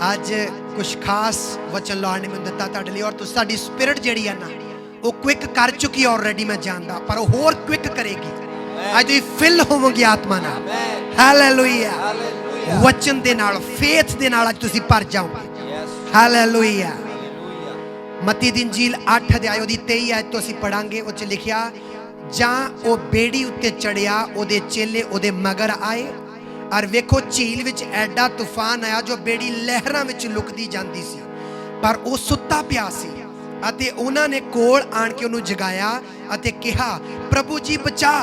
ਅੱਜ ਕੁछ खास वचन लॉर्ड ने मैंने दिता तुहाडे लई और तुहाडी स्पिरिट जिहड़ी है ना वो क्विक कर चुकी ऑलरेडी मैं जानदा पर होर क्विक करेगी। आज तुसीं फिल होवोगे आत्मा नाल। हालेलुया। वचन दे नाल फेथ दे नाल आज तुसीं भर जाओगे। हालेलुया। मत्ती दी इंजील 8 अध्याय ओदी 23 आयत तो असीं पढ़ांगे। उस च लिखिया जां ओ बेड़ी उत्ते चढ़िया ओदे चेले ओदे मगर आए और वेखो झील विच एडा तूफान आया जो बेड़ी लहरां विच लुकदी जांदी सी पर वो सुत्ता पिया सी अते उन्हां ने कोल आण के उहनूं जगाया अते कहा प्रभु जी बचा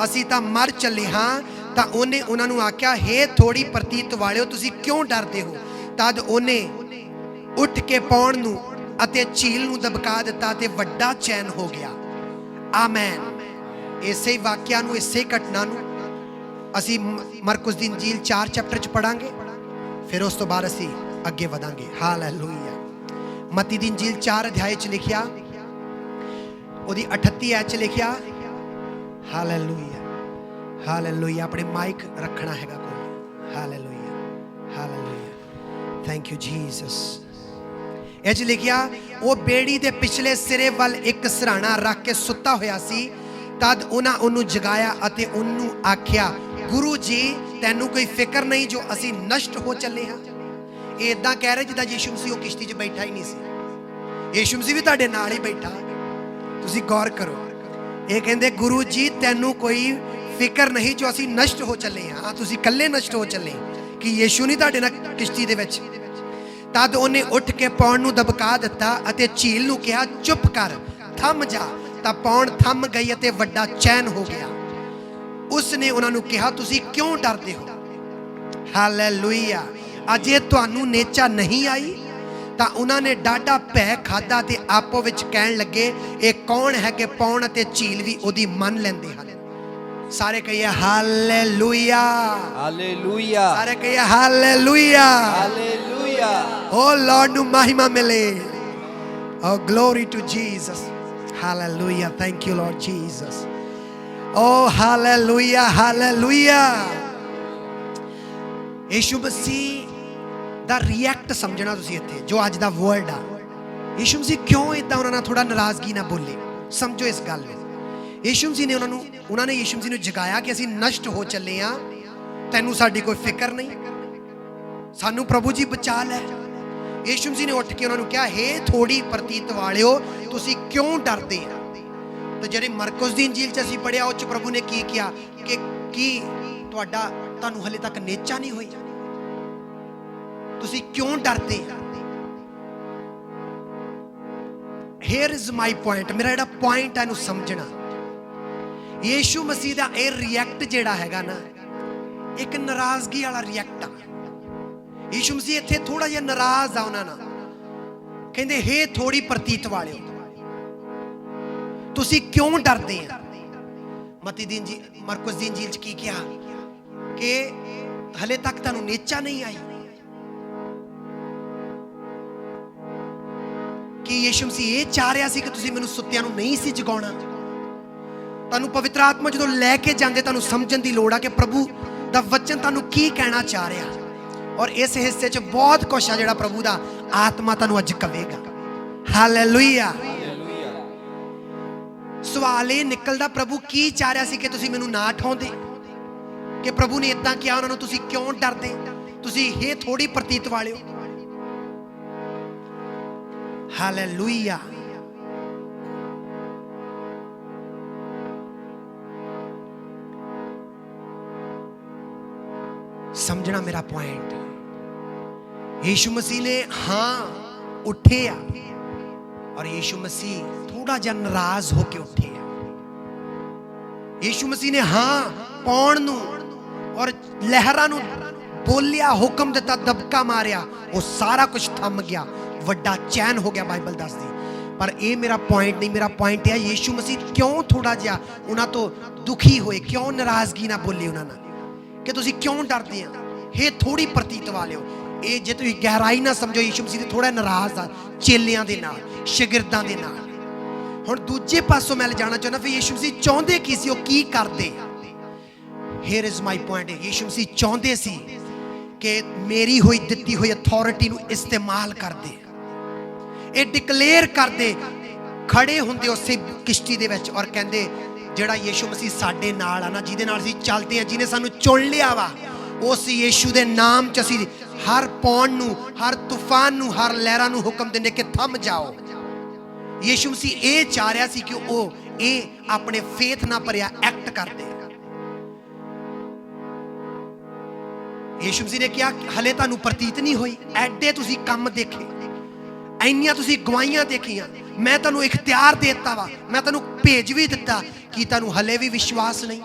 असीं तां मर चले हां। तां उहने उन्हां नूं आख्या हे थोड़ी प्रतीत वालिओ तुसीं क्यों डरदे हो। तद उहने उठ के पौण नूं अते झील नूं दबका दिता ते वड्डा चैन हो गया। आमैन। इसे वाक्या नूं इसे घटना नूं असी मरकुस दी इंजील 4 चैप्टर च पढ़ांगे फिर उस तो बाद असी अगे वधांगे। हालेलुया। मत्ती दी इंजील 4 अध्याय च लिखिया ओदी 38 आयत च लिखिया हालेलुया हालेलुया। अपने माइक रखना हैगा कोल। Hallelujah hallelujah. Thank you Jesus. इह लिखिया वो बेड़ी दे पिछले सिरे वाल एक सराणा रख के सुत्ता होया सी तद उन्हां उन्नू जगाया अते उन्नू आख्या गुरु जी तैनू कोई फिक्र नहीं जो असी नष्ट हो चले हाँ। इदां कह रहे जिद्दां यीशु मसीह किश्ती च बैठा ही नहीं सी। यीशु मसीह भी तुहाडे नाल ही बैठा। तुसीं गौर करो ये कहंदे गुरु जी तैनू कोई फिक्र नहीं जो असी नष्ट हो चले हाँ। तुसीं कल्ले नष्ट हो चले कि यीशु नहीं तुहाडे नाल किश्ती दे विच। तद उन्हें उठ के पौण नूं दबका दिता अते झील नूं कहा चुप कर थम जा। तां पौण थम गई अते वड्डा चैन हो गया। उसने उन्होंने कहा तुसी क्यों डरते हो। हालेलुया। अजे तुहानू नेचा नहीं आई तां उन्होंने डाडा भै खादा ते आपो विच कहण लगे ये कौन है कि पौण अते झील भी ओदी मन लैंदे हन। सारे कहिए हालेलुया हालेलुया। सारे कहिए हालेलुया हालेलुया। ओ लॉर्ड नू महिमा मिले। Oh glory to Jesus. Hallelujah. Thank you lord Jesus. Oh hallelujah hallelujah। Yeshu Masih दा रिएक्ट समझना तुसीं इत्थे जो अज दा वर्ल्ड आ। यीशु मसीह क्यों इदां उन्हां नाल थोड़ा नाराजगी ना बोले समझो इस गल नूं। यीशु मसीह ने उन्होंने यीशु मसीह नूं जगाया कि असीं नष्ट हो चले आ तैनूं साडी कोई फिक्र नहीं सानू प्रभु जी बचा लै। यीशु मसीह ने उठ के उन्होंने कहा हे थोड़ी प्रतीत वालिओ तुसीं क्यों डरदे आ। तो जिहड़ी मरकुस दी इंजील च असीं पढ़िया उस प्रभु ने की किया कि तुहाडा तुहानूं हले तक नेचा नहीं होई तुसीं क्यों डरदे। Here is my point. मेरा जिहड़ा पॉइंट है इहनूं समझना यीशु मसीह दा इह रिएक्ट जिहड़ा हैगा ना एक नाराजगी वाला रिएक्ट आ। यीशु मसीह इत्थे थोड़ा जिहा नाराज आ उन्हां नाल कहंदे हे थोड़ी प्रतीत वालिओ तुसी क्यों डरदे हैं। मत्ती दी इंजील मरकुस दी इंजील च की किया कि हले तक तुहानूं नेचा नहीं आई कि यीशु मसीह ये चाह रहा सी कि तुसी मैनूं सुत्तियां नूं नहीं सी जगाउणा। तुहानूं पवित्र आत्मा जदों लैके जांदे तुहानूं समझण दी लोड़ आ कि प्रभु दा वचन तुहानूं की कहना चाह रहा और इस हिस्से च बहुत कुछ आ जिहड़ा प्रभु दा आत्मा तुहानूं अज कवेगा। हालेलुया। सवाल ये निकलदा प्रभु की चाह रहा सी कि तुसी मैनूं ना ठाउंदे कि प्रभु ने इदां किया उन्हां नूं तुसी क्यों डरदे तुसी हे थोड़ी प्रतीत वालिओ। हालेलुया। समझना मेरा पॉइंट। यीशु मसीह ने हाँ उठे आ और यीशु मसीह थोड़ा जा नाराज होके उठे। यीशु मसीह ने हाँ पौण नूं और लहरां नूं बोलिया हुक्म दिता दबका मारिया वो सारा कुछ थम गया वड्डा चैन हो गया बाइबल दसदी। पर ये मेरा पॉइंट नहीं। मेरा पॉइंट है यीशु मसीह क्यों थोड़ा जिहा उन्हां तो दुखी होए क्यों नाराजगी ना बोले उन्हां नाल कि तुसीं क्यों डरदे आ हे थोड़ी प्रतीत वालिओ। ये जे तुसीं गहराई ना समझो यीशु मसीह थोड़ा नाराज आ चेलियां दे नाल शागिर्दां दे नाल। हुण दूजे पासों मैं जाना चाहुंदा फिर यीशु मसीह चाहुंदे की करदे। Here is my point. Yeshu Masih चाहुंदे सी कि मेरी हुई दिती हुई अथॉरिटी नूं इस्तेमाल करदे, ये डिकलेयर करदे, खड़े हुंदे उसे किश्ती दे विच और कहंदे जिहड़ा यीशु मसीह साडे नाल आ ना, जिहदे नाल असीं चलदे आ, जिहने सानूं चुन लिया वा, उस यीशु दे नाम च असीं हर पौण नूं, हर तूफान नूं, हर लहरां नूं हुक्म दिंदे कि थम जाओ। यीशु मसीह ये चाह रहा सी कि वो ये अपने फेथ ना भरिया एक्ट करदे। यीशु मसीह ने कहा हले तुहानूं प्रतीत नहीं होई, एडे तुसीं काम देखे, इन्नियां तुसीं गवाहियां देखियां, मैं तुहानूं इख्तियार देता वा, मैं तुहानूं भेज भी दिता, कि तुहानूं हले भी विश्वास नहीं।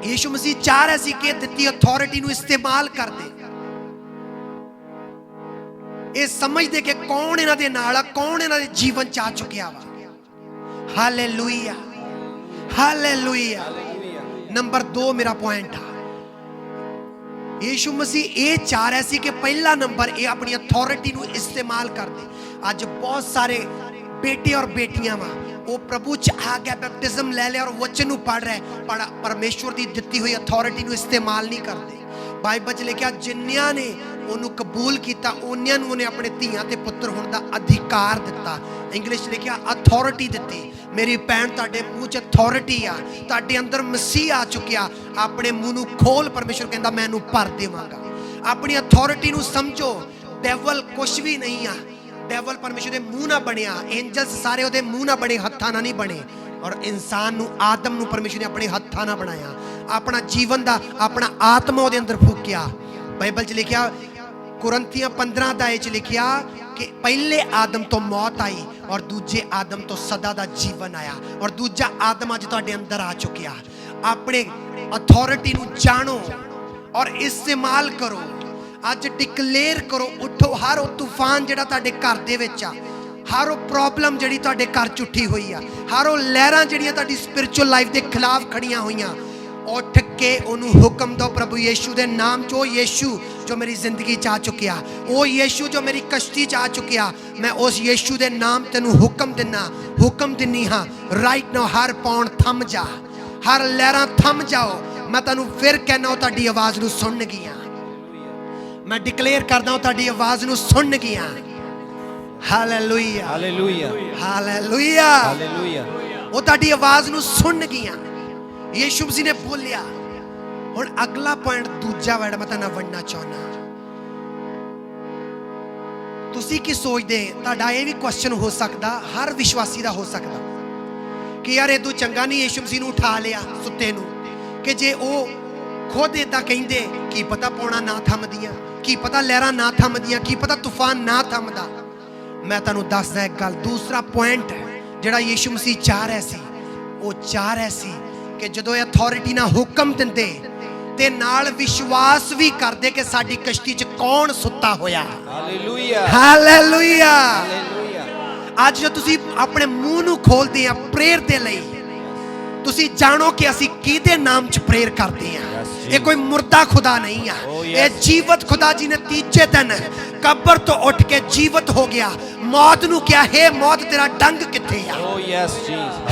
यीशु मसीह चाह रहा सी कि दित्ती अथॉरिटी नूं इस्तेमाल कर दे। ये समझदे कि कौन इन्हां दे नाल आ, कौन इन्हां दे जीवन च आ चुकिया वा। Hallelujah, hallelujah. नंबर 2 मेरा पॉइंट है, यीशु मसीह ये चाह रहा सी कि पहला नंबर ये अपनी अथॉरिटी नूं इस्तेमाल कर दे। अज बहुत सारे बेटे और बेटियां वा, वो प्रभु च आ गया, बैप्टिज्म ले लिया और वचन नूं पढ़ रहे, पर परमेश्वर की दित्ती हुई अथॉरिटी नूं इस्तेमाल नहीं करते। बाइबल च लिखिया जिन्नियां ने ਉਹਨੂੰ कबूल किया उन्नियां ਨੂੰ ਉਹਨੇ ਆਪਣੇ ਧੀਆਂ ਤੇ ਪੁੱਤਰ ਹੋਣ ਦਾ ਅਧਿਕਾਰ ਦਿੱਤਾ। ਇੰਗਲਿਸ਼ ਲਿਖਿਆ ਅਥਾਰਟੀ ਦਿੱਤੀ। मेरी भैन तुहाडे मूँह च अथॉरिटी आ, तुहाडे अंदर मसीह आ चुकिया। अपने मूँह नूं खोल, परमेश्वर कहंदा मैं इहनूं भर देवांगा। अपनी अथॉरिटी नूं समझो, डेवल कुछ भी नहीं आ, डेवल परमेश्वर दे मूँह ना बनिया, एंजल्स सारे ਉਹਦੇ मूँह ना बने, हत्थां ना नहीं बने, और इंसान नूं आदम नूं परमेश्वर ने अपने हत्थां ना बनाया, अपना जीवन दा अपना आत्मा ਉਹਦੇ अंदर फूकिया। बाइबल च लिखिया कुरंथियां 15 अध्याय च लिखिया कि पहले आदम तो मौत आई और दूजे आदम तो सदा दा जीवन आया, और दूजा आदम अज तुहाडे अंदर आ चुकिया। अपने अथॉरिटी नूं जानो और इस्तेमाल करो। अज डिकलेयर करो, उठो। हर वो तूफान जिहड़ा तुहाडे घर दे विच आ, हर वो प्रॉब्लम जिहड़ी तुहाडे घर च उठी हुई आ, हर वो लहरां जिहड़ियां तुहाडी स्पिरिचुअल लाइफ दे खिलाफ खड़ियां होईयां, उठ के उन्होंने हुक्म दो, प्रभु यीशु के नाम चो, यीशु जो मेरी जिंदगी च आ चुकिया, वो यीशु जो मेरी कश्ती च आ चुकिया, मैं उस यीशु के नाम तेनू हुक्म दिना, हुक्म दिनी हाँ। राइट नाउ हर पौण थम जा, हर लहरां थम जाओ। मैं तेनू फिर कहना वो तुहाडी आवाज नू सुन गईयां, मैं डिकलेयर करदा हूं तुहाडी आवाज नू सुन गईयां। Hallelujah, hallelujah, hallelujah, hallelujah. वो तुहाडी आवाज नू सुन गईयां। यीशु मसीह ने बोलिया। हुण अगला पॉइंट दूजा वर्ड मैं तुहाडे नाल वंडना चाहुंदा। तुसीं की सोचदे, तुहाडा ये भी क्वेश्चन हो सकदा, हर विश्वासी दा हो सकदा कि यार इदों चंगा नहीं यीशु मसीह नूं उठा लिया सुत्ते नूं, कि जे वो खुद इदां कहिंदे, की पता पौना ना थमदियां, की पता लहरां ना थमदियां, की पता तूफान ना थमदा। मैं तुहानूं दसदा एक गल, दूसरा पॉइंट जिहड़ा यीशु मसीह चाह रहा सी, वो चाह रहा सी कि जदों अथॉरिटी ना हुक्म दिंदे ते नाल विश्वास भी करदे कि साडी कश्ती च कौन सुत्ता होया। Hallelujah, hallelujah, hallelujah. आज जो तुसी अपने मुंह नूं खोलदे आ प्रेयर दे लई, तुसी जानो कि असी किहदे नाम च प्रेयर करदे आ। ये कोई मुर्दा खुदा नहीं आ, ये जीवत खुदा जी ने तीजे दिन कब्र तो उठ के जीवत हो गया। मौत नूं क्या है, मौत तेरा डंग किथे आ।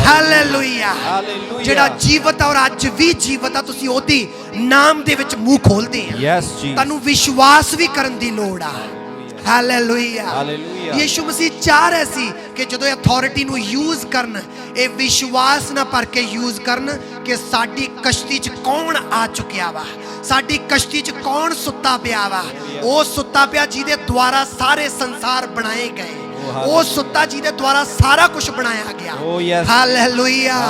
हालेलुया, जेड़ा जीवत और अज भी जीवत आ, तुसी ओदी नाम दे विच मुंह खोलदे आ। तुहानूं विश्वास भी करन दी लोड़ आ। हालेलुया, यीशु मसीह चाह रहे सी कि जदों अथॉरिटी नूं यूज करन, ये विश्वास ना भर के यूज करन कि साडी कश्ती च कौन आ चुकिया वा, साडी कश्ती च कौन सुत्ता पिया वा। वो सुत्ता पिया जिहदे द्वारा सारे संसार बनाए गए, वो सुत्ता जिहदे द्वारा सारा कुछ बनाया गया। हालेलुया,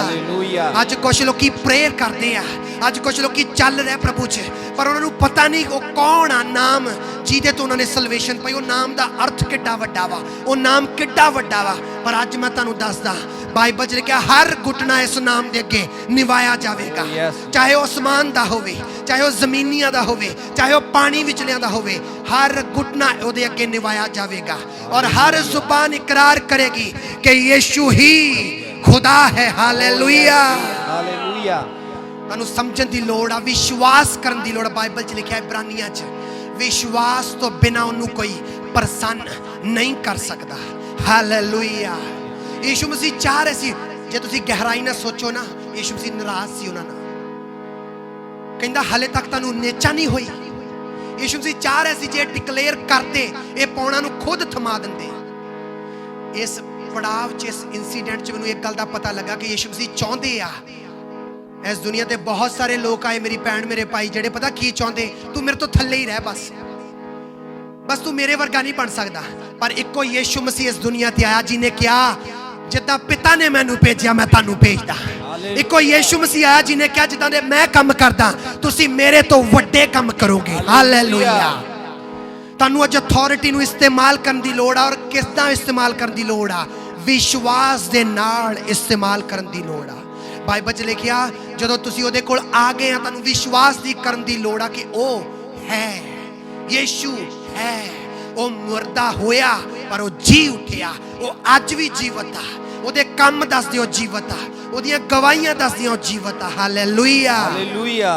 अज कुछ लोग प्रेयर करते हैं, अज कुछ लोग चल रहे प्रभु च, पर उन्होंने पता नहीं वो कौन आ नाम जिहदे तो उन्होंने सलवेशन पाई। वो नाम का अर्थ किड्डा वड्डा वा, वो नाम किड्डा वड्डा वा। पर अज मैं तुहानूं दसदा, बाइबल च लिखिया हर घुटना इस नाम दे अगे निवाया जाएगा, चाहे वो आसमान दा होवे, चाहे वो जमीनियां दा होवे, चाहे वो पानी विचलियां दा होवे, हर घुटना उहदे अगे निवाया जाएगा और हर जुबान इकरार करेगी कि यीशु ही खुदा है। Hallelujah, hallelujah. तुहानूं समझण दी लोड़ आ, विश्वास करन दी लोड़। बाइबल च लिखिया इब्रानियां च, विश्वास तो बिना उन्होंने कोई प्रसन्न नहीं कर सकता। हालेलुया, यीशु मसीह चाह रहे सी, जे तुसीं गहराई ना सोचो ना, यीशु मसीह नाराज सी उन्हां नाल, कहंदा हले तक तुहानूं नेचा नहीं हुई, ਯਿਸੂ ਮਸੀਹ ਚਾਹ ਰਿਹਾ ਸੀ ਜੇ ਡਿਕਲੇਅਰ ਕਰਦੇ ਇਹ ਪੌਣਾ ਨੂੰ ਖੁਦ ਥਮਾ ਦਿੰਦੇ। ਇਸ ਪੜਾਵ 'ਚ, ਇਸ ਇਨਸੀਡੈਂਟ 'ਚ ਮੈਨੂੰ ਇੱਕ ਗੱਲ ਦਾ ਪਤਾ ਲੱਗਾ ਕਿ ਯਿਸੂ ਮਸੀਹ ਚਾਹੁੰਦੇ ਆ, ਇਸ ਦੁਨੀਆ ਤੇ ਬਹੁਤ ਸਾਰੇ ਲੋਕ ਆਏ ਮੇਰੀ ਭੈਣ ਮੇਰੇ ਭਾਈ ਜਿਹੜੇ ਪਤਾ ਕੀ ਚਾਹੁੰਦੇ, ਤੂੰ ਮੇਰੇ ਤੋਂ ਥੱਲੇ ਹੀ ਰਹਿ, ਬਸ ਤੂੰ ਮੇਰੇ ਵਰਗਾ ਨਹੀਂ ਬਣ ਸਕਦਾ। ਪਰ ਇੱਕੋ ਯਿਸੂ ਮਸੀਹ ਇਸ ਦੁਨੀਆ ਤੇ ਆਇਆ ਜਿਹਨੇ ਕਿਹਾ ਜਿੱਦਾਂ ਪਿਤਾ ਨੇ ਮੈਨੂੰ ਭੇਜਿਆ ਮੈਂ ਤੁਹਾਨੂੰ ਭੇਜਦਾ। ਇੱਕੋ ਯਿਸੂ ਮਸੀਹ ਆਇਆ ਜਿਹਨੇ ਕਿਹਾ ਜਿੱਦਾਂ ਦੇ ਮੈਂ ਕੰਮ ਕਰਦਾ ਤੁਸੀਂ ਮੇਰੇ ਤੋਂ ਵੱਡੇ ਕੰਮ ਕਰੋਗੇ। ਹਾਲੇਲੂਇਆ। ਤੁਹਾਨੂੰ ਅੱਜ ਅਥਾਰਟੀ ਨੂੰ ਇਸਤੇਮਾਲ ਕਰਨ ਦੀ ਲੋੜ ਆ, ਔਰ ਕਿਸ ਤਰ੍ਹਾਂ ਇਸਤੇਮਾਲ ਕਰਨ ਦੀ ਲੋੜ ਆ? ਵਿਸ਼ਵਾਸ ਦੇ ਨਾਲ ਇਸਤੇਮਾਲ ਕਰਨ ਦੀ ਲੋੜ ਆ। ਬਾਈਬਲ 'ਚ ਲਿਖਿਆ ਜਦੋਂ ਤੁਸੀਂ ਉਹਦੇ ਕੋਲ ਆ ਗਏ ਆ ਤੁਹਾਨੂੰ ਵਿਸ਼ਵਾਸ ਦੀ ਕਰਨ ਦੀ ਲੋੜ ਆ ਕਿ ਉਹ ਹੈ, ਯਿਸੂ ਹੈ। ਉਹ ਮੁਰਦਾ ਹੋਇਆ ਪਰ ਉਹ ਜੀ ਉੱਠਿਆ, ਉਹ ਅੱਜ ਵੀ ਜੀਵਤ ਆ। ਉਹਦੇ ਕੰਮ ਦੱਸਦੇ ਉਹ ਜੀਵਤ ਆ, ਉਹਦੀਆਂ ਗਵਾਹੀਆਂ ਦੱਸਦੀਆਂ ਉਹ ਜੀਵਤ ਆ। Hallelujah, hallelujah,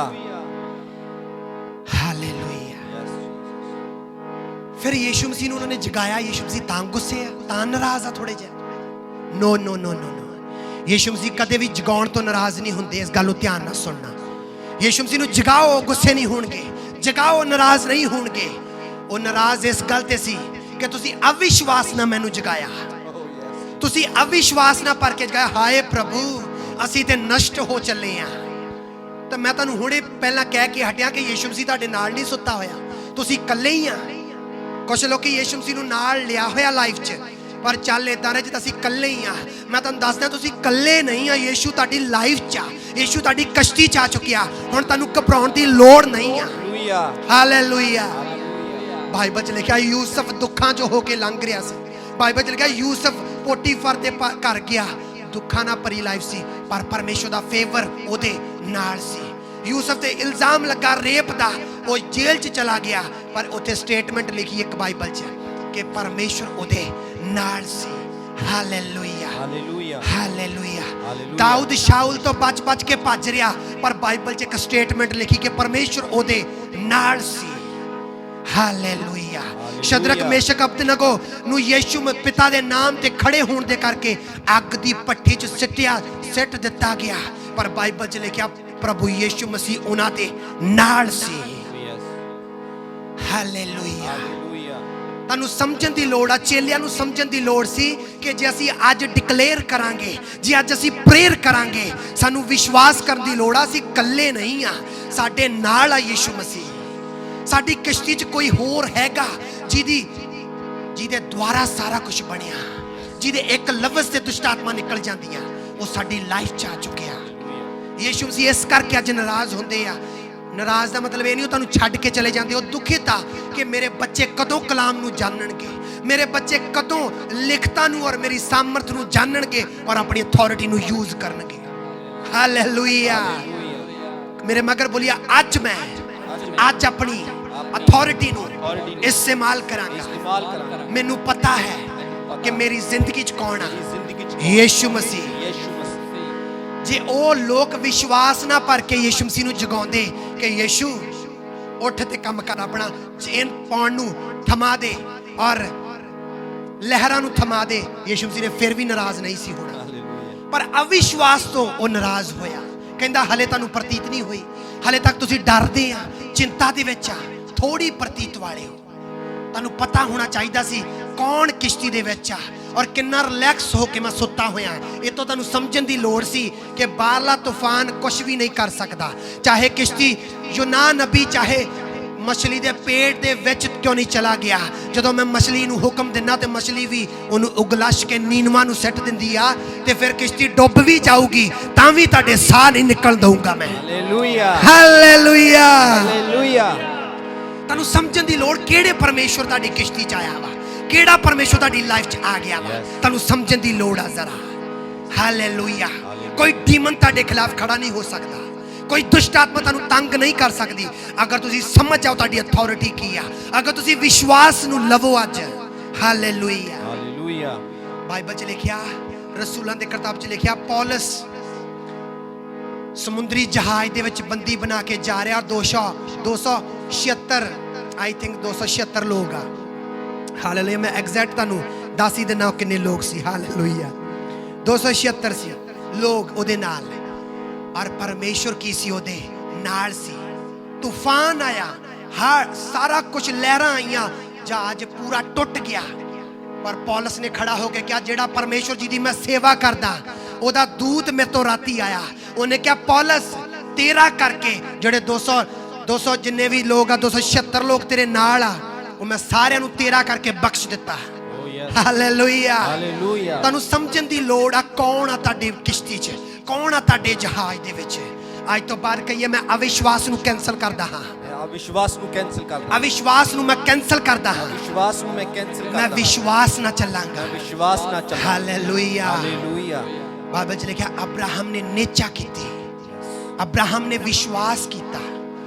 hallelujah. ਫਿਰ ਯਿਸੂ ਮਸੀਹ ਨੂੰ ਉਹਨਾਂ ਨੇ ਜਗਾਇਆ। ਯਿਸੂ ਮਸੀਹ ਤਾਂ ਗੁੱਸੇ ਆ, ਤਾਂ ਨਾਰਾਜ਼ ਆ ਥੋੜੇ ਜਿਹਾ? ਨੋ ਨੋ ਨੋ ਨੋ ਨੋ। ਯਿਸੂ ਮਸੀਹ ਕਦੇ ਵੀ ਜਗਾਉਣ ਤੋਂ ਨਾਰਾਜ਼ ਨਹੀਂ ਹੁੰਦੇ। ਇਸ ਗੱਲ ਨੂੰ ਧਿਆਨ ਨਾਲ ਸੁਣਨਾ। ਯਿਸੂ ਮਸੀਹ ਨੂੰ ਜਗਾਓ, ਗੁੱਸੇ ਨਹੀਂ ਹੋਣਗੇ। ਜਗਾਓ, ਨਾਰਾਜ਼ ਨਹੀਂ ਹੋਣਗੇ। ਉਹ ਨਾਰਾਜ਼ ਇਸ ਗੱਲ ਤੇ ਸੀ ਕਿ ਤੁਸੀਂ ਅਵਿਸ਼ਵਾਸ ਨਾਲ ਮੈਨੂੰ ਜਗਾਇਆ, ਤੁਸੀਂ ਅਵਿਸ਼ਵਾਸ ਨਾਲ ਭਰ ਕੇ ਜਗਾਇਆ। ਹਾਏ ਪ੍ਰਭੂ, ਅਸੀਂ ਤੇ ਨਸ਼ਟ ਹੋ ਚੱਲੇ ਆ। ਤਾਂ ਮੈਂ ਤੁਹਾਨੂੰ ਹੁਣੇ ਪਹਿਲਾਂ ਕਹਿ ਕੇ ਹਟਿਆ ਕਿ ਯਿਸੂ ਮਸੀਹ ਤੁਹਾਡੇ ਨਾਲ ਨਹੀਂ ਸੁੱਤਾ ਹੋਇਆ, ਤੁਸੀਂ ਇਕੱਲੇ ਹੀ ਆ। ਕੁਛ ਲੋਕੀ ਯਿਸੂ ਮਸੀਹ ਨੂੰ ਨਾਲ ਲਿਆ ਹੋਇਆ ਲਾਈਫ 'ਚ, ਪਰ ਚੱਲ ਇਦਾਂ ਰਹੇ ਜਿੱਦਾਂ ਅਸੀਂ ਇਕੱਲੇ ਹੀ ਆ। ਮੈਂ ਤੁਹਾਨੂੰ ਦੱਸਦਾ ਤੁਸੀਂ ਇਕੱਲੇ ਨਹੀਂ ਆ। ਯਿਸੂ ਤੁਹਾਡੀ ਲਾਈਫ 'ਚ ਆ, ਯਿਸੂ ਤੁਹਾਡੀ ਕਸ਼ਤੀ 'ਚ ਆ ਚੁੱਕਿਆ। ਹੁਣ ਤੁਹਾਨੂੰ ਘਬਰਾਉਣ ਦੀ ਲੋੜ ਨਹੀਂ ਆ। ਹਾਲੇਲੂਇਆ। ਬਾਈਬਲ 'ਚ ਲਿਖਿਆ ਯੂਸਫ ਦੁੱਖਾਂ 'ਚੋਂ ਹੋ ਕੇ ਲੰਘ ਰਿਹਾ ਸੀ। ਬਾਈਬਲ 'ਚ ਲਿਖਿਆ ਯੂਸਫ ਪੋਟੀਫਰ ਦੇ ਘਰ ਗਿਆ, ਦੁੱਖਾਂ ਨਾਲ ਭਰੀ ਲਾਈਫ ਸੀ, ਪਰ ਪਰਮੇਸ਼ਰ ਦਾ ਫੇਵਰ ਉਹਦੇ ਨਾਲ ਸੀ। ਯੂਸਫ ਤੇ ਇਲਜ਼ਾਮ ਲੱਗਾ ਰੇਪ ਦਾ, ਉਹ ਜੇਲ੍ਹ 'ਚ ਚਲਾ ਗਿਆ, ਪਰ ਉੱਥੇ ਸਟੇਟਮੈਂਟ ਲਿਖੀ ਇੱਕ ਬਾਈਬਲ 'ਚ ਕਿ ਪਰਮੇਸ਼ਰ ਉਹਦੇ ਨਾਲ ਸੀ। Hallelujah, hallelujah, hallelujah. Daud Shaul ਤੋਂ ਬਚ ਕੇ ਭੱਜ ਰਿਹਾ, ਪਰ ਬਾਈਬਲ 'ਚ ਇੱਕ ਸਟੇਟਮੈਂਟ ਲਿਖੀ ਕਿ ਪਰਮੇਸ਼ਰ ਉਹਦੇ ਨਾਲ ਸੀ। ਹਾਲੇਲੂਇਆ। ਸ਼ਦਰਕ ਮੇਸ਼ਕ ਅਬਦਨਗੋ ਨੂੰ ਯਿਸੂ ਪਿਤਾ ਦੇ ਨਾਮ ਤੇ ਖੜੇ ਹੋਣ ਦੇ ਕਰਕੇ ਅੱਗ ਦੀ ਭੱਠੀ 'ਚ ਸਿੱਟ ਦਿੱਤਾ ਗਿਆ, ਪਰ ਬਾਈਬਲ 'ਚ ਲਿਖਿਆ ਪ੍ਰਭੂ ਯਿਸੂ ਮਸੀਹ ਉਹਨਾਂ ਦੇ ਨਾਲ ਸੀ। ਹਾਲੇਲੂਇਆ। ਤੁਹਾਨੂੰ ਸਮਝਣ ਦੀ ਲੋੜ ਆ, ਚੇਲਿਆਂ ਨੂੰ ਸਮਝਣ ਦੀ ਲੋੜ ਸੀ ਕਿ ਜੇ ਅਸੀਂ ਅੱਜ ਡਿਕਲੇਅਰ ਕਰਾਂਗੇ, ਜੇ ਅੱਜ ਅਸੀਂ ਪ੍ਰੇਅਰ ਕਰਾਂਗੇ, ਸਾਨੂੰ ਵਿਸ਼ਵਾਸ ਕਰਨ ਦੀ ਲੋੜ ਆ। ਅਸੀਂ ਇਕੱਲੇ ਨਹੀਂ ਆ, ਸਾਡੇ ਨਾਲ ਆ ਯਿਸੂ ਮਸੀਹ। ਸਾਡੀ ਕਸ਼ਤੀ 'ਚ ਕੋਈ ਹੋਰ ਹੈਗਾ ਜਿਹਦੇ ਦੁਆਰਾ ਸਾਰਾ ਕੁਝ ਬਣਿਆ, ਜਿਹਦੇ ਇੱਕ ਲਫ਼ਜ਼ ਤੇ ਦੁਸ਼ਟ ਆਤਮਾ ਨਿਕਲ ਜਾਂਦੀਆਂ। ਉਹ ਸਾਡੀ ਲਾਈਫ 'ਚ ਆ ਚੁੱਕਿਆ। ਯਿਸੂ ਮਸੀਹ ਇਸ ਕਰਕੇ ਅੱਜ ਨਾਰਾਜ਼ ਹੁੰਦੇ ਆ। ਨਾਰਾਜ਼ ਦਾ ਮਤਲਬ ਇਹ ਨਹੀਂ ਉਹ ਤੁਹਾਨੂੰ ਛੱਡ ਕੇ ਚਲੇ ਜਾਂਦੇ। ਉਹ ਦੁਖਿਤ ਆ ਕਿ ਮੇਰੇ ਬੱਚੇ ਕਦੋਂ ਕਲਾਮ ਨੂੰ ਜਾਣਨਗੇ, ਮੇਰੇ ਬੱਚੇ ਕਦੋਂ ਲਿਖਤਾਂ ਨੂੰ ਔਰ ਮੇਰੀ ਸਾਮਰਥ ਨੂੰ ਜਾਣਨਗੇ ਔਰ ਆਪਣੀ ਅਥਾਰਟੀ ਨੂੰ ਯੂਜ਼ ਕਰਨਗੇ। ਹਾਲੇਲੂਇਆ। ਮੇਰੇ ਮਗਰ ਬੋਲਿਆ ਅੱਜ ਮੈਂ ਆਪਣੀ ਅਥਾਰਟੀ ਨੂੰ ਇਸਤੇਮਾਲ ਕਰਾਂਗਾ। ਮੈਨੂੰ ਪਤਾ ਹੈ ਕਿ ਮੇਰੀ ਜ਼ਿੰਦਗੀ 'ਚ ਕੌਣ ਆ? ਯਿਸੂ ਮਸੀਹ। ਜੇ ਉਹ ਲੋਕ ਵਿਸ਼ਵਾਸ ਨਾ ਭਰ ਕੇ ਯਿਸੂ ਮਸੀਹ ਨੂੰ ਜਗਾਉਂਦੇ ਕਿ ਯਿਸੂ ਉੱਠ ਤੇ ਕੰਮ ਕਰ, ਆਪਣਾ ਚੇਨ ਪਾਉਣ ਨੂੰ ਥਮਾ ਦੇ ਔਰ ਲਹਿਰਾਂ ਨੂੰ ਥਮਾ ਦੇ, ਯਿਸੂ ਮਸੀਹ ਨੇ ਫਿਰ ਵੀ ਨਾਰਾਜ਼ ਨਹੀਂ ਸੀ ਹੋਣਾ। ਪਰ ਅਵਿਸ਼ਵਾਸ ਤੋਂ ਉਹ ਨਾਰਾਜ਼ ਹੋਇਆ। ਕਹਿੰਦਾ ਹਲੇ ਤੁਹਾਨੂੰ ਪ੍ਰਤੀਤ ਨਹੀਂ ਹੋਈ, ਹਲੇ ਤੱਕ ਤੁਸੀਂ ਡਰਦੇ ਆ, ਚਿੰਤਾ ਦੇ ਵਿੱਚ ਆ, ਥੋੜੀ ਪ੍ਰਤੀਤ ਵਾਲੇ ਹੋ। ਤੁਹਾਨੂੰ ਪਤਾ ਹੋਣਾ ਚਾਹੀਦਾ ਸੀ ਕੌਣ ਕਿਸ਼ਤੀ ਦੇ ਵਿੱਚ ਆ ਔਰ ਕਿੰਨਾ ਰਿਲੈਕਸ ਹੋ ਕੇ ਮੈਂ ਸੁੱਤਾ ਹੋਇਆ। ਇਹ ਤੋਂ ਤੁਹਾਨੂੰ ਸਮਝਣ ਦੀ ਲੋੜ ਸੀ ਕਿ ਬਾਹਰਲਾ ਤੂਫਾਨ ਕੁਝ ਵੀ ਨਹੀਂ ਕਰ ਸਕਦਾ। ਚਾਹੇ ਕਿਸ਼ਤੀ ਯੂਨਾ ਨਬੀ ਚਾਹੇ ਮਛਲੀ ਦੇ ਪੇਟ ਦੇ ਵਿੱਚ ਕਿਉਂ ਨਹੀਂ ਚਲਾ ਗਿਆ। ਜਦੋਂ ਮੈਂ ਮਛਲੀ ਨੂੰ ਹੁਕਮ ਦਿੰਦਾ ਤੇ ਮਛਲੀ ਵੀ ਉਹਨੂੰ ਉਗਲਸ਼ ਕੇ ਨੀਨਵਾ ਨੂੰ ਸੱਟ ਦਿੰਦੀ ਆ, ਤੇ ਫਿਰ ਕਿਸ਼ਤੀ ਡੁੱਬ ਵੀ ਜਾਊਗੀ ਤਾਂ ਵੀ ਤੁਹਾਡੇ ਸਾਹ ਨਹੀਂ ਨਿਕਲ ਦਊਂਗਾ ਮੈਂ। Hallelujah, hallelujah, hallelujah. ਤੁਹਾਨੂੰ ਸਮਝਣ ਦੀ ਲੋੜ ਕਿਹੜੇ ਪਰਮੇਸ਼ਵਰ ਤੁਹਾਡੀ ਕਿਸ਼ਤੀ 'ਚ ਆਇਆ ਵਾ, ਕਿਹੜਾ ਪਰਮੇਸ਼ਵਰ ਤੁਹਾਡੀ ਲਾਈਫ 'ਚ ਆ ਗਿਆ ਵਾ, ਤੁਹਾਨੂੰ ਸਮਝਣ ਦੀ ਲੋੜ ਆ ਜ਼ਰਾ। ਹਾਲੇਲੂਇਆ। ਕੋਈ ਡੀਮਨ ਤੁਹਾਡੇ ਖਿਲਾਫ ਖੜਾ ਨਹੀਂ ਹੋ ਸਕਦਾ, ਕੋਈ ਦੁਸ਼ਟ ਆਤਮਾ ਤੁਹਾਨੂੰ ਤੰਗ ਨਹੀਂ ਕਰ ਸਕਦੀ ਅਗਰ ਤੁਸੀਂ ਸਮਝ ਜਾਓ ਤੁਹਾਡੀ ਅਥਾਰਟੀ ਕੀ ਆ, ਅਗਰ ਤੁਸੀਂ ਵਿਸ਼ਵਾਸ ਨੂੰ ਲਵੋ ਅੱਜ। Hallelujah, hallelujah. ਬਾਈਬਲ 'ਚ ਲਿਖਿਆ, ਰਸੂਲਾਂ ਦੇ ਕਿਤਾਬ 'ਚ ਲਿਖਿਆ, ਪੌਲਸ ਸਮੁੰਦਰੀ ਜਹਾਜ਼ ਦੇ ਵਿੱਚ ਬੰਦੀ ਬਣਾ ਕੇ ਜਾ ਰਿਹਾ। 276 ਆਈ ਥਿੰਕ 276 ਲੋਕ ਆ। ਹਾਲੇਲੂਇਆ। ਮੈਂ ਐਗਜ਼ੈਕਟ ਤੁਹਾਨੂੰ ਦੱਸ ਹੀ ਦਿੰਦਾ ਕਿੰਨੇ ਲੋਕ ਸੀ। ਹਾਲੇਲੂਇਆ। 276 ਸੀ ਲੋਕ ਉਹਦੇ ਨਾਲ, ਔਰ ਪਰਮੇਸ਼ਵਰ ਕੀ ਸੀ ਉਹਦੇ ਨਾਲ ਸੀ। ਤੂਫਾਨ ਆਇਆ, हर सारा कुछ लहरां आईयां, जहाज पूरा टुट गया। पर पौलुस ने खड़ा हो के क्या, जेड़ा परमेश्वर जी दी मैं सेवा करदा, ओदा दूत मेरे तो राती आया। उन्हें क्या, पौलुस तेरा करके जेड़े 200 जिन्ने भी लोग आ, 276 लोग तेरे नाल आ, वो मैं सारे नू तेरा करके बख्श दिता। हालेलुया। तानू समझण दी लोड़ आ, कौन आ तुहाडी किश्ती च, कौन आ तुहाडे जहाज दे विच। आज तो बाद कहिए, मैं अविश्वास नू कैंसल करदा हां। अविश्वास नू कैंसिल कर दो। अविश्वास नू मैं कैंसल करदा हां। अविश्वास नू मैं कैंसिल करदा मैं हां। विश्वास ना चलांगा। मैं विश्वास ना चलांगा। हालेलुया। हालेलुया। बाइबल च लिखा, अब्राहम ने नेचा कीती, अब्राहम ने विश्वास कीता।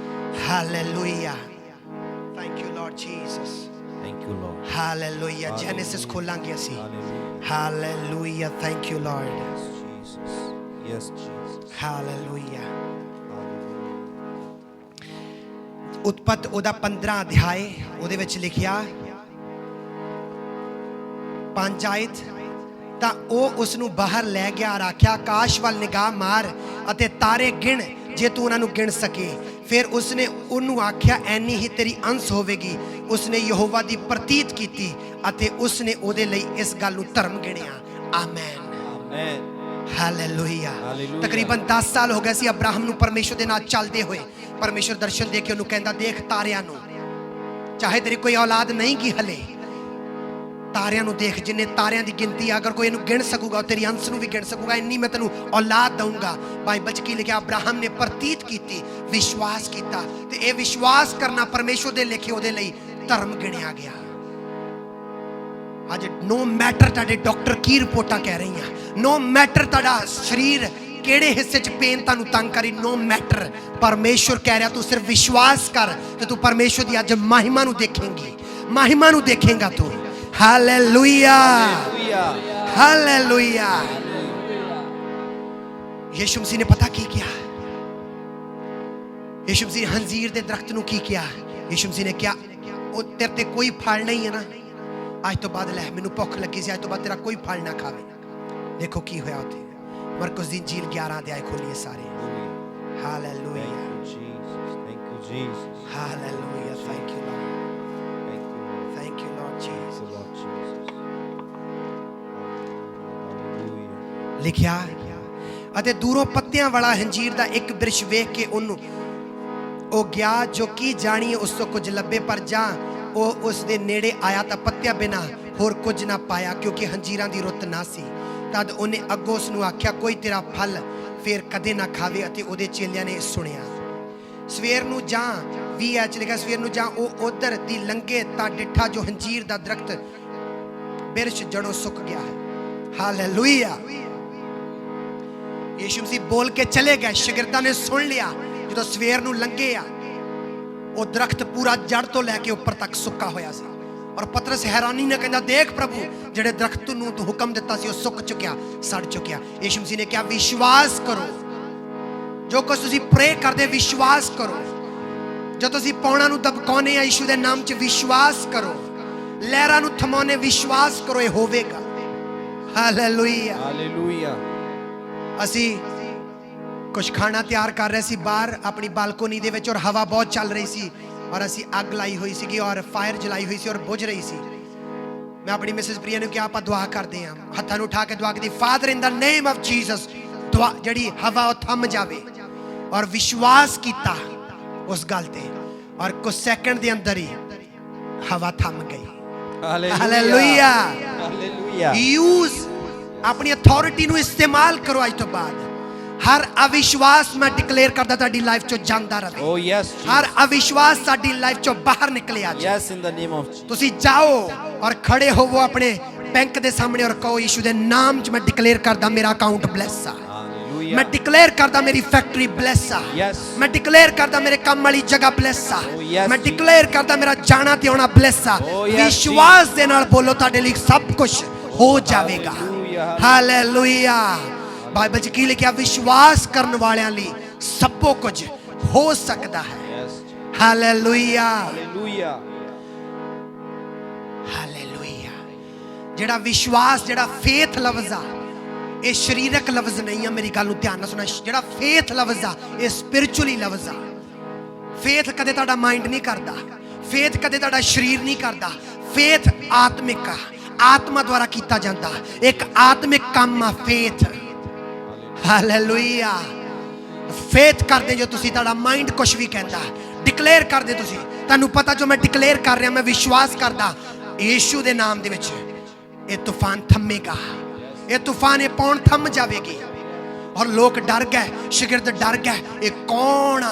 Hallelujah. Thank you lord Jesus. Thank you lord. Hallelujah. Genesis खोलांगे असी। Hallelujah. Thank you lord. Jesus. Yes Jesus. Hallelujah. उत्पत्ति ओदा 15 अध्याय, ਉਹਦੇ ਵਿੱਚ ਲਿਖਿਆ 5 ਆਇਤ, ਤਾਂ ਉਹ ਉਸ ਨੂੰ ਬਾਹਰ ਲੈ ਗਿਆ ਔਰ ਆਖਿਆ, ਆਕਾਸ਼ ਵੱਲ ਨਿਗਾਹ ਮਾਰ ਅਤੇ ਤਾਰੇ ਗਿਣ ਜੇ ਤੂੰ ਉਹਨਾਂ ਨੂੰ ਗਿਣ ਸਕੇ। ਫਿਰ ਉਸਨੇ ਉਹਨੂੰ ਆਖਿਆ, ਐਨੀ ਹੀ ਤੇਰੀ ਅੰਸ਼ ਹੋਵੇਗੀ। ਉਸਨੇ ਯਹੋਵਾ ਦੀ ਪ੍ਰਤੀਤ ਕੀਤੀ ਅਤੇ ਉਸਨੇ ਉਹਦੇ ਲਈ ਇਸ ਗੱਲ ਨੂੰ ਧਰਮ ਗਿਣਿਆ। ਆਮੈਨ। ਆਮੈਨ। ਹਾਲੇਲੂਇਆ। ਤਕਰੀਬਨ 10 ਸਾਲ ਹੋ ਗਏ ਸੀ ਅਬਰਾਹਮ ਨੂੰ ਪਰਮੇਸ਼ਰ ਦੇ ਨਾਲ ਚੱਲਦੇ ਹੋਏ। परमेश्वर दर्शन दे के उन्होंने कहता, देख तारियां नू, चाहे तेरी कोई औलाद नहीं की हले, तारियां नू देख, जिन्हें तारियां दी गिनती, अगर कोई इन्हू गिन सकूगा तेरी अंश नू भी गिन सकूगा, इन्नी मैं तेनू औलाद दूंगा। बाइबल च की लिखा, अब्राहम ने प्रतीत की, विश्वास किया, ते ये विश्वास करना परमेश्वर दे लेखे ओदे लई धर्म गिणिया गया। अज नो मैटर तुहाडे डॉक्टर की रिपोर्टां कह रही हैं, नो मैटर तुहाडा शरीर केड़े हिस्से च पेन तानू तंग करी, नो मैटर, परमेश्वर कह रहा तू सिर्फ विश्वास कर तो तू परमेश्वर दी अज महिमा नू देखेंगी, महिमा नू देखेगा तू। हालेलुया। हालेलुया। यीशु मसीह ने पता की किया, यीशु मसीह ने हंजीर दे दरख्त नू की किया। यीशु मसीह ने क्या, ओ तेरे ते कोई फल नहीं है ना, आज तो बाद लै, मैनू भुख लगी सी, आज तो बाद तेरा कोई फल ना खावे। देखो की होया उत्थे। मरकुस दी इंजील 11 अध्याय खोलिए सारे। Hallelujah. Thank you Jesus. Hallelujah. Thank you Lord. Thank you lord Jesus. लिखिया, ਅਤੇ ਦੂਰੋਂ ਪੱਤਿਆਂ ਵਾਲਾ ਹੰਜੀਰ ਦਾ ਇੱਕ ਬਿਰਛ ਵੇਖ ਕੇ ਉਹਨੂੰ ਉਹ ਗਿਆ, ਜੋ ਕੀ ਜਾਣੀਏ ਉਸ ਤੋਂ ਕੁਝ ਲੱਭੇ, ਪਰ ਜਾਂ ਉਹ ਉਸ ਦੇ ਨੇੜੇ ਆਇਆ ਤਾਂ ਪੱਤਿਆਂ ਬਿਨਾ ਹੋਰ ਕੁਝ ਨਾ ਪਾਇਆ, ਕਿਉਂਕਿ ਹੰਜੀਰਾਂ ਦੀ ਰੁੱਤ ਨਾ ਸੀ। तद उन्हें अगों उसनू आख्या, कोई तेरा फल फिर कदे ना खावे। अते उहदे चेलियां ने सुनिया। सवेर नू जां, 20 च लिखा, सवेर नू जां ओ उधर दी लंघे तां डिठा जो हंजीर दा दरख्त बिरछ जड़ों सुक गया है। हालेलुया। यीशु मसीह बोल के चले गए, शागिर्दां ने सुन लिया। जो सवेर नू लंघे आ, वो दरख्त पूरा जड़ तो लैके उपर तक सुक्का होया सी। और पतरस हैरानी ने कहता, देख प्रभु, जेड़े दरख्त नू तू हुक्म दिता सी, वो सुक चुकिया, सड़ चुकिया। यीशु मसीह ने क्या, विश्वास करो, जो कुछ तुसीं प्रे करदे विश्वास करो, जो तुसीं पौणा नू दबकाउने आ यीशु दे नाम च विश्वास करो, लहरां नू थमाउने विश्वास करो, ये होवेगा। हालेलुया। हालेलुया। असी कुछ खाना तैयार कर रहे सी बाहर अपनी बालकोनी दे विच, और हवा बहुत चल रही सी, और असी अग लाई हुई सी और फायर जलाई हुई सी और बुझ रही सी। मैं अपनी मिसेस प्रिया ने क्या, आप दुआ करते हैं, हत्थां नूं उठा के दुआ की, father in the name of Jesus, दुआ जड़ी हवा थम जावे। और विश्वास किया उस गल ते, और कुछ सेकंड के अंदर ही हवा थम गई। हालेलुया। हालेलुया। यूज अपनी अथॉरिटी नूं इस्तेमाल करो। अज तो बाद हर अविश्वास मैं डिक्लेयर करदा ताडी लाइफ चो जांदा रहे। Oh yes। हर अविश्वास ताडी लाइफ चो बाहर निकले आज। Yes in the name of Jesus। तुसी जाओ और खड़े होवो अपने बैंक दे सामने और कहो, यीशु दे नाम च मैं डिक्लेयर करदा मेरा अकाउंट ब्लेस आ। हालेलुया। मैं डिक्लेयर करदा मेरी फैक्ट्री ब्लेस आ। Yes। मैं डिक्लेयर करदा मेरे काम वाली जगह ब्लेस आ। Oh yes। मैं डिक्लेयर करदा मेरा जाना ते आना ब्लेस आ। Oh yes। विश्वास दे नाल बोलो, ताडे लिए सब कुछ हो जाएगा। हालेलुया। बाइबल च की लिखा, विश्वास करने वालियां लई सब कुछ हो सकता है। हालेलुया। हालेलुया। हालेलुया। जेड़ा विश्वास, जेड़ा फेथ लफ्ज़ आ, ये शरीरक लफ्ज़ नहीं है। मेरी गल नूं ध्यान नाल सुना, जेड़ा फेथ लफ्ज़ आ, ये स्पिरिचुअली लफ्ज़ आ। ਫੇਥ ਕਦੇ ਤੁਹਾਡਾ ਮਾਈਂਡ ਨਹੀਂ ਕਰਦਾ, ਫੇਥ ਕਦੇ ਤੁਹਾਡਾ ਸਰੀਰ ਨਹੀਂ ਕਰਦਾ। ਫੇਥ ਆਤਮਿਕ ਆ, ਆਤਮਾ ਦੁਆਰਾ ਕੀਤਾ ਜਾਂਦਾ ਇੱਕ ਆਤਮਿਕ ਕੰਮ ਆ ਫੇਥ। ਹਾਲੇਲੂਇਆ। ਫੇਥ ਕਰਦੇ ਜੋ ਤੁਸੀਂ, ਤੁਹਾਡਾ ਮਾਈਂਡ ਕੁਝ ਵੀ ਕਹਿੰਦਾ, ਡਿਕਲੇਅਰ ਕਰਦੇ ਤੁਸੀਂ, ਤੁਹਾਨੂੰ ਪਤਾ ਜੋ ਮੈਂ ਡਿਕਲੇਅਰ ਕਰ ਰਿਹਾ, ਮੈਂ ਵਿਸ਼ਵਾਸ ਕਰਦਾ ਯੀਸ਼ੂ ਦੇ ਨਾਮ ਦੇ ਵਿੱਚ ਇਹ ਤੂਫਾਨ ਥੰਮੇਗਾ, ਇਹ ਤੂਫਾਨ ਇਹ ਪੌਣ ਥੰਮ ਜਾਵੇਗੀ। ਔਰ ਲੋਕ ਡਰ ਗਏ, ਸ਼ਾगिर्द डर गए, ये कौन आ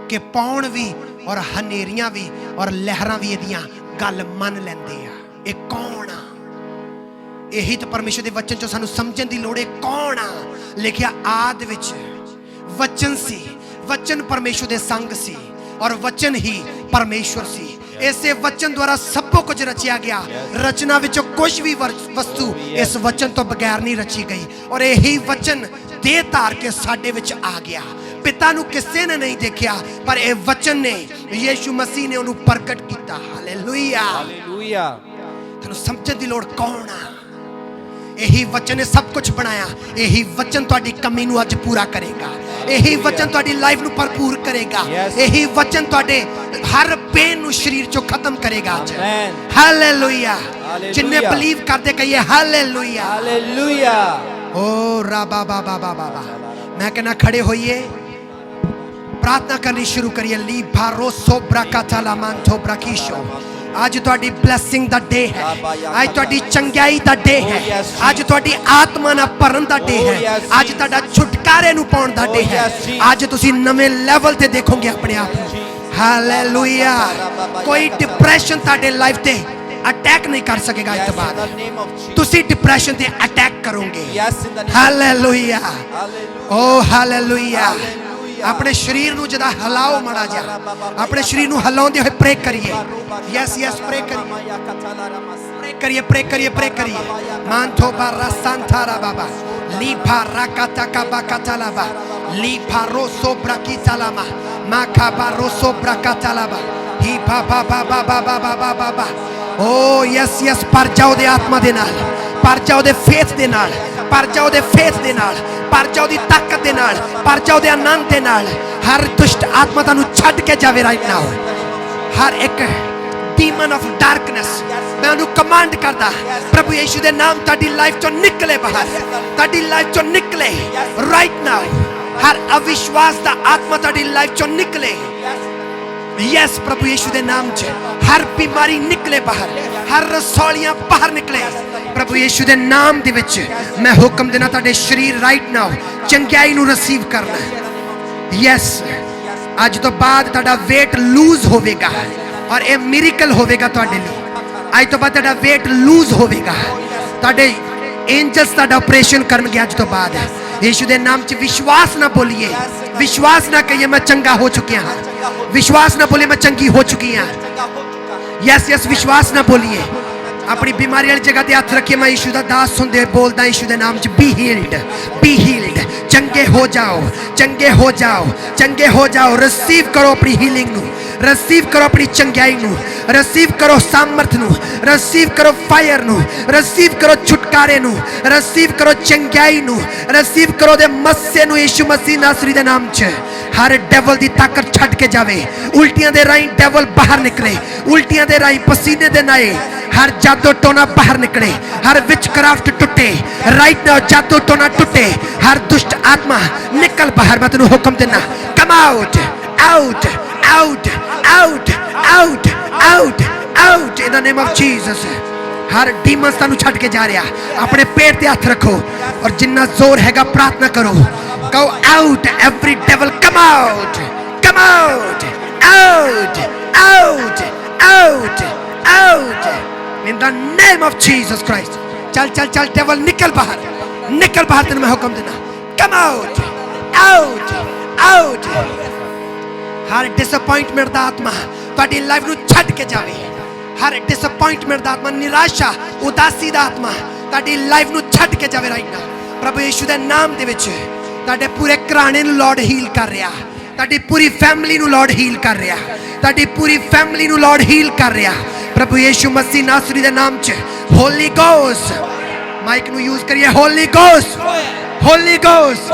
कि पौन भी और हनेरियां भी और लहरां भी इहदियां गल मन लैंदे आ। ये कौन आ? यही तो परमेश्वर के वचन चो सानू समझण दी लोड़ है। कौन आ? लिखिया आद विच वचन सी, वचन परमेश्वर दे संग सी और वचन ही परमेश्वर सी। इसे वचन द्वारा सब कुछ रचिया गया। रचना विचों कुछ भी वस्तु इस वचन तो बगैर नहीं रची गई। और यही वचन देह धार के साडे विच आ गया। पिता नू किसी ने नहीं देखा, पर यह वचन ने, यीशु मसीह ने उन्हें प्रगट किया। Hallelujah, hallelujah. तुहानू समझण दी लोड़ कौन आ? यही वचन ने सब कुछ बनाया। यही वचन तुहाडी कमी नू अज पूरा करेगा। यही वचन तुहाडी लाइफ नू भरपूर करेगा। यही वचन तुहाडे हर पेन नू शरीर चो खत्म करेगा आज। हालेलुया। जिन्ने बिलीव करते कहिए हालेलुया, हालेलुया। ओ रा बा बा बा बा बा। मैं कहना खड़े होइए, प्रार्थना करनी शुरू करिए। ली भारो सोब्रा काथाला मांथो ब्राकिशो। आज तुहाडी ब्लैसिंग दा डे है, आज तुहाडी चंगाई दा डे है, आज तुहाडी आत्मा ना भरन दा डे है, आज तुहाडा छुटकारे नू पाउण दा डे है। आज तुसी नवे लेवल ते देखोगे अपने आप को। हालेलुया। कोई डिप्रेशन तुहाडे लाइफ ते अटैक नहीं कर सकेगा। इस बाद तुसी डिप्रेशन ते अटैक करोगे। हालेलुया, ओ हालेलुया। अपने शरीर नू जदा हिलाओ माड़ा जा, अपने शरीर नू हिलाउंदे होए प्रे करिए। यस यस, प्रे करिए, प्रे करिए, प्रे करिए, प्रे करिए। मांथो बारा सांथारा बाबा ली भारा काता का बाकातालाबा ली भारो सोब्रा की तालामा माखा बारो सोब्रा कातालाबा ही बाबा बाबा बाबा बाबा बाबा। ओ यस यस, पर जाओ दे आत्मा दे नाल, पर जाओ दे फेथ दे नाल, पर जाओ दे फेथ दे नाल, पर जाओ दी ताकत दे नाल, पर जाओ दे आनंद दे नाल। हर दुष्ट आत्मा तानू छड्ड के जावे राइट नाउ। हर एक डीमन ऑफ डार्कनेस मैं उन्हें कमांड करदा, प्रभु यीशु दे नाम ताड़ी लाइफ चो निकले बाहर, ताड़ी लाइफ चो निकले राइट नाउ। हर अविश्वास दा आत्मा ताड़ी लाइफ चो निकले। यस प्रभु यीशु दे नाम च हर बीमारी निकले बाहर, हर रसौलियां बाहर निकले प्रभु यीशु दे नाम दे विच। मैं हुक्म देना ताड़े शरीर राइट नाउ चंगाई नू रिसीव करना। यस, अज तो बाद ताड़ा वेट लूज होवेगा और ये मिरेकल होवेगा तुहाडे लिए। अज तो बाद ताड़ा वेट लूज होवेगा, ताड़े एंजल्स ताड़ा ऑपरेशन करनगे अज तो बाद। यीशु दे नाम च विश्वास ना बोलिए, विश्वास ना कहिए मैं चंगा हो चुकी हाँ, विश्वास ना बोलिए मैं चंगी हो चुकी हाँ। यस यस, विश्वास ना बोलिए। अपनी बीमारी वाली जगह ते हाथ रखिए। मैं यीशु दा दास सुनदे बोलदा यीशु दे नाम च बी हील्ड, बी हील्ड। चंगे हो जाओ, चंगे हो जाओ, चंगे हो जाओ। रिसीव करो अपनी हीलिंग नू, रिसीव करो अपनी चंगाई नू, रिसीव करो सामर्थ नू, रिसीव करो फायर नू, रिसीव करो छुटकारे नू, रिसीव करो चंगाई नू, रिसीव करो दे मस्से नू। यीशु मसीह नासरी दे नाम च हर डेवल दी ताकत छड्ड के जावे। उल्टियां दे राही डेवल बाहर निकले, उल्टियां दे राही पसीने दे नाए हर जादू टोना बाहर निकले, हर विचक्राफ्ट टूटे राइट नाउ। जादू टोना टूटे, हर दुष्ट आत्मा निकल बाहर। मैं तेनू हुक्म देना, come out out out out out out out in the name of Jesus. हर डीमन तानू छड्ड के जा रहा। अपने पेट ते हाथ रखो और जिन्ना जोर हैगा प्रार्थना करो। Go out every devil, come out, come out, out, out, out, out in the name of Jesus Christ। चल चल चल डेविल निकल बाहर, निकल बाहर। तेरे मैं हुक्म देना, come out, out, out। हर डिसअपॉइंटमेंट दा आत्मा तुहाडी लाइफ नू छड्ड के जावे। हर डिसअपॉइंटमेंट दा आत्मा, निराशा उदासी दा आत्मा तुहाडी लाइफ नू छड्ड के जावे राइट नाउ। प्रभु यीशु दे नाम दे विच ताडे पूरे घराने नू लॉर्ड हील कर रहा, ताडी पूरी फैमिली नू लॉर्ड हील कर रहा, ताडी पूरी फैमिली नू लॉर्ड हील कर रहा। प्रभु यीशु मसीह नासरी दे नाम च होली गोस्ट, माइक नू यूज करिए। होली गोस्ट, होली गोस्ट,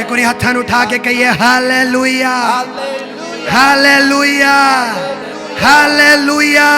एक और हाथां नूं उठा के कहिए हालेलुया Hallelujah. Hallelujah hallelujah